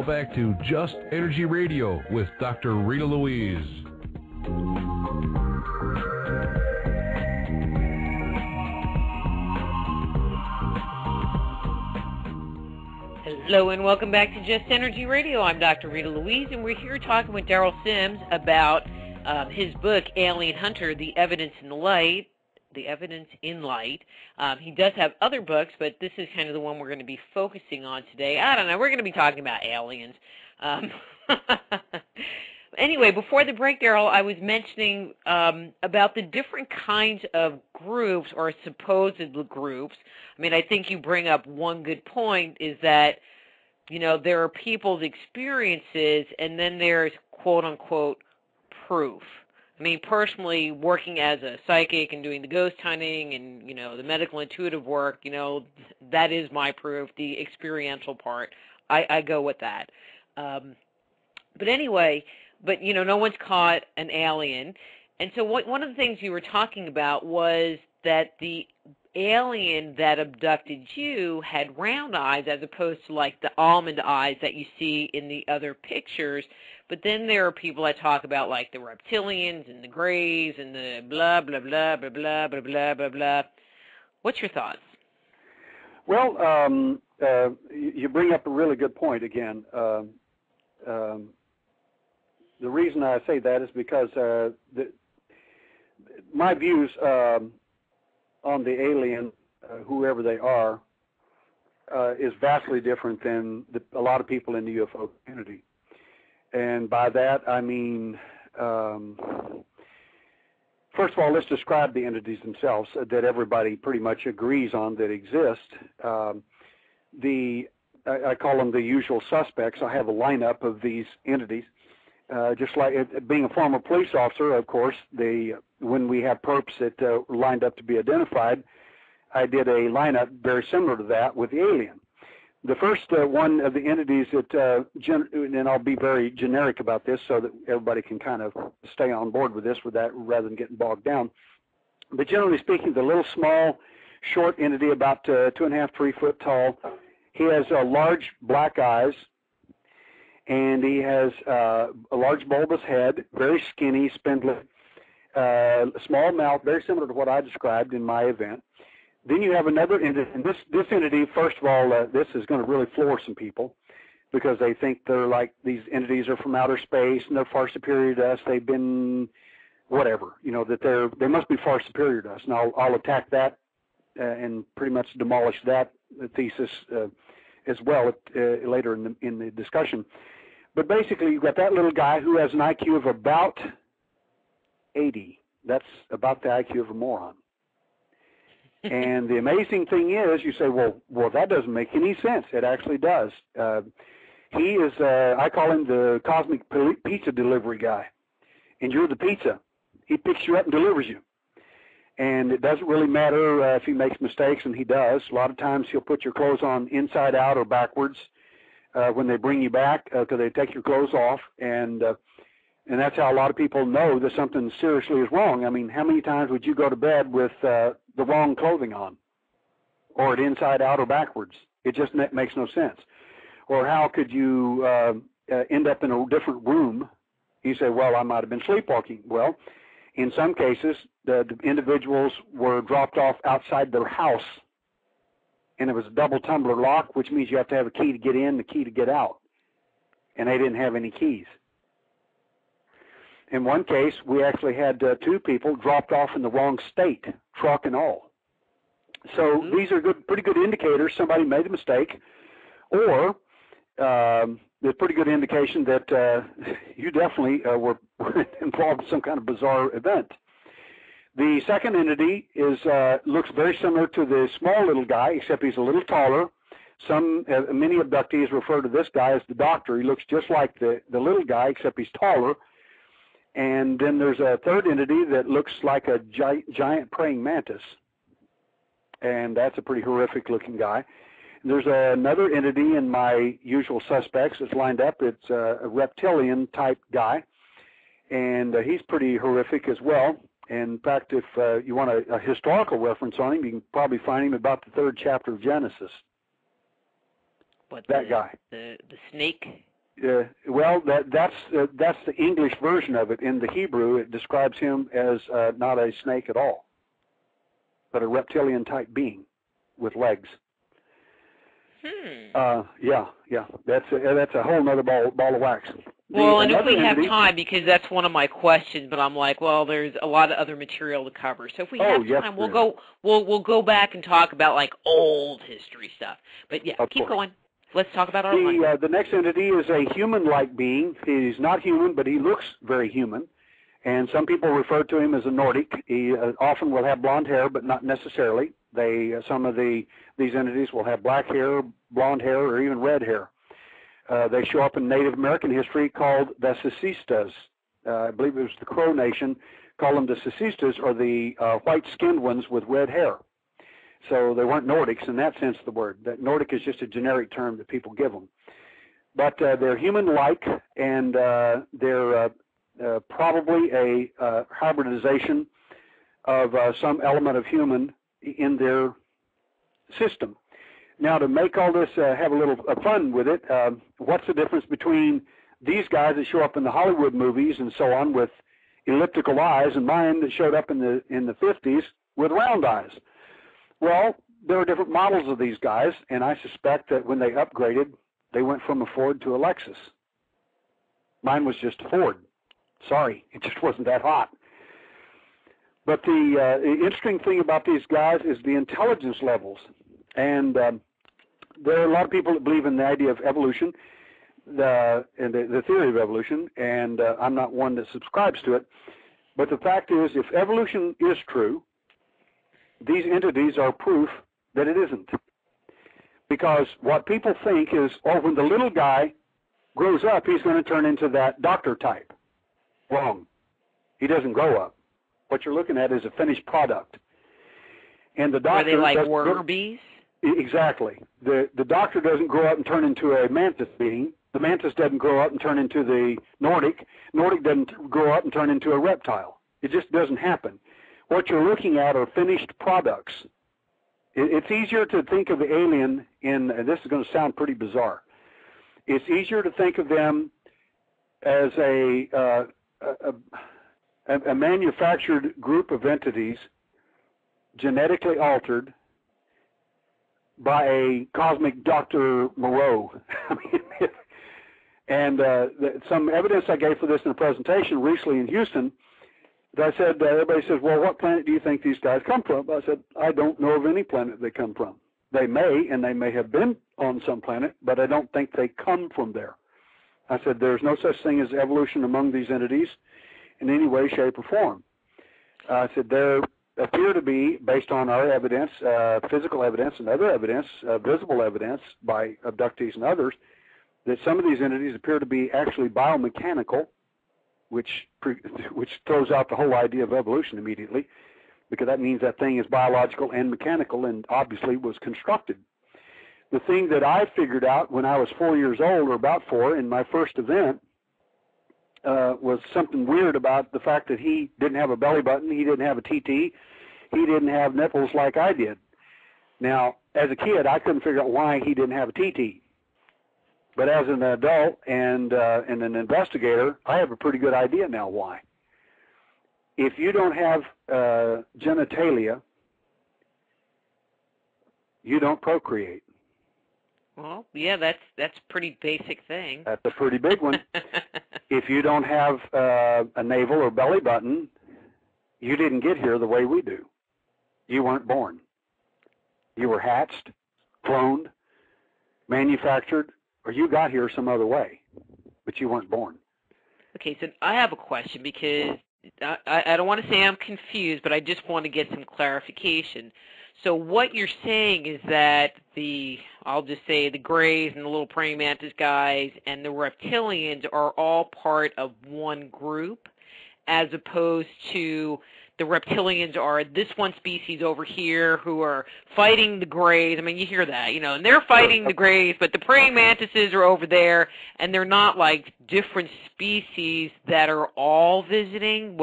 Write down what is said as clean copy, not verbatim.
Now back to Just Energy Radio with Dr. Rita Louise. Hello and welcome back to Just Energy Radio. I'm Dr. Rita Louise, and we're here talking with Derrel Sims about his book, Alien Hunter, The Evidence in Light. He does have other books, but this is kind of the one we're going to be focusing on today. I don't know. We're going to be talking about aliens. Anyway, before the break, Derrel, I was mentioning about the different kinds of groups or supposed groups. I mean, I think you bring up one good point is that, you know, there are people's experiences and then there's quote-unquote proof. I mean, personally, working as a psychic and doing the ghost hunting and, you know, the medical intuitive work, you know, that is my proof, the experiential part. I go with that. But anyway, you know, no one's caught an alien. And so one of the things you were talking about was that the alien that abducted you had round eyes as opposed to like the almond eyes that you see in the other pictures. But then there are people that talk about like the reptilians and the grays and the blah, blah, blah, blah, blah, blah, blah, blah, blah. What's your thoughts? Well, you bring up a really good point again. The reason I say that is because my views on the alien, whoever they are, is vastly different than a lot of people in the UFO community. And by that, I mean, first of all, let's describe the entities themselves that everybody pretty much agrees on that exist. I call them the usual suspects. I have a lineup of these entities. Just like being a former police officer, of course, when we have perps that lined up to be identified, I did a lineup very similar to that with the alien. The first one of the entities that, and I'll be very generic about this so that everybody can kind of stay on board with this with that rather than getting bogged down. But generally speaking, the little small, short entity about 2.5, 3 foot tall, he has large black eyes, and he has a large bulbous head, very skinny, spindly, small mouth, very similar to what I described in my event. Then you have another entity, and this entity, first of all, this is going to really floor some people because they think they're like these entities are from outer space and they're far superior to us. They've been whatever, you know, that they must be far superior to us. And I'll attack that and pretty much demolish that thesis as well later in the discussion. But basically, you've got that little guy who has an IQ of about 80. That's about the IQ of a moron. And the amazing thing is, you say, well, that doesn't make any sense. It actually does. He is, I call him the cosmic pizza delivery guy. And you're the pizza. He picks you up and delivers you. And it doesn't really matter if he makes mistakes, and he does. A lot of times he'll put your clothes on inside out or backwards when they bring you back because they take your clothes off. And that's how a lot of people know that something seriously is wrong. I mean, how many times would you go to bed with the wrong clothing on, or it inside out or backwards? It just makes no sense. Or how could you end up in a different room? You say, well, I might have been sleepwalking. Well, in some cases, the individuals were dropped off outside their house, and it was a double tumbler lock, which means you have to have a key to get in, the key to get out, and they didn't have any keys. In one case, we actually had 2 people dropped off in the wrong state, truck and all. So these are pretty good indicators somebody made a mistake, or there's pretty good indication that you definitely were involved in some kind of bizarre event. The second entity looks very similar to the small little guy, except he's a little taller. Many abductees refer to this guy as the doctor. He looks just like the little guy, except he's taller. And then there's a third entity that looks like a giant praying mantis. And that's a pretty horrific looking guy. And there's another entity in my usual suspects that's lined up. It's a reptilian type guy. And he's pretty horrific as well. In fact, if you want a historical reference on him, you can probably find him about the 3rd chapter of Genesis. What, that guy. The snake Well, that's the English version of it. In the Hebrew, it describes him as not a snake at all, but a reptilian-type being with legs. Yeah. That's a whole nother ball of wax. Well, and if we have time, because that's one of my questions, but I'm like, well, there's a lot of other material to cover. So if we have time, we'll go back and talk about like old history stuff. But yeah, keep going. Let's talk about our the next entity is a human-like being. He's not human, but he looks very human. And some people refer to him as a Nordic. He often will have blonde hair, but not necessarily. Some of these entities will have black hair, blonde hair, or even red hair. They show up in Native American history called the Sisistas. I believe it was the Crow Nation called them the Sisistas, or the white-skinned ones with red hair. So they weren't Nordics in that sense of the word. That Nordic is just a generic term that people give them. But they're human-like, and they're probably a hybridization of some element of human in their system. Now, to make all this have a little fun with it, what's the difference between these guys that show up in the Hollywood movies and so on with elliptical eyes and mine that showed up in the 50s with round eyes? Well, there are different models of these guys, and I suspect that when they upgraded, they went from a Ford to a Lexus. Mine was just a Ford. Sorry, it just wasn't that hot. But the interesting thing about these guys is the intelligence levels. And there are a lot of people that believe in the idea of evolution, the theory of evolution, and I'm not one that subscribes to it. But the fact is, if evolution is true, these entities are proof that it isn't. Because what people think is, oh, when the little guy grows up, he's going to turn into that doctor type. Wrong. He doesn't grow up. What you're looking at is a finished product. And the doctor... Are they like worker bees? Exactly. The doctor doesn't grow up and turn into a mantis being. The mantis doesn't grow up and turn into the Nordic. Nordic doesn't grow up and turn into a reptile. It just doesn't happen. What you're looking at are finished products. It's easier to think of the alien in, and this is going to sound pretty bizarre, it's easier to think of them as a manufactured group of entities genetically altered by a cosmic Dr. Moreau. And some evidence I gave for this in a presentation recently in Houston, I said, everybody says, well, what planet do you think these guys come from? I said, I don't know of any planet they come from. They may, and they may have been on some planet, but I don't think they come from there. I said, there's no such thing as evolution among these entities in any way, shape, or form. I said, there appear to be, based on our evidence, physical evidence and other evidence, visible evidence by abductees and others, that some of these entities appear to be actually biomechanical, which throws out the whole idea of evolution immediately, because that means that thing is biological and mechanical and obviously was constructed. The thing that I figured out when I was 4 years old, or about 4, in my first event, was something weird about the fact that he didn't have a belly button, he didn't have a TT, he didn't have nipples like I did. Now, as a kid, I couldn't figure out why he didn't have a TT. But as an adult and an investigator, I have a pretty good idea now why. If you don't have genitalia, you don't procreate. Well, yeah, that's a pretty basic thing. That's a pretty big one. If you don't have a navel or belly button, you didn't get here the way we do. You weren't born. You were hatched, cloned, manufactured, or you got here some other way, but you weren't born. Okay, so I have a question, because I don't want to say I'm confused, but I just want to get some clarification. So what you're saying is that I'll just say the Greys and the little praying mantis guys and the reptilians are all part of one group, as opposed to the reptilians are this one species over here who are fighting the Greys. I mean, you hear that, and they're fighting the Greys, but the praying mantises are over there, and they're not like different species that are all visiting.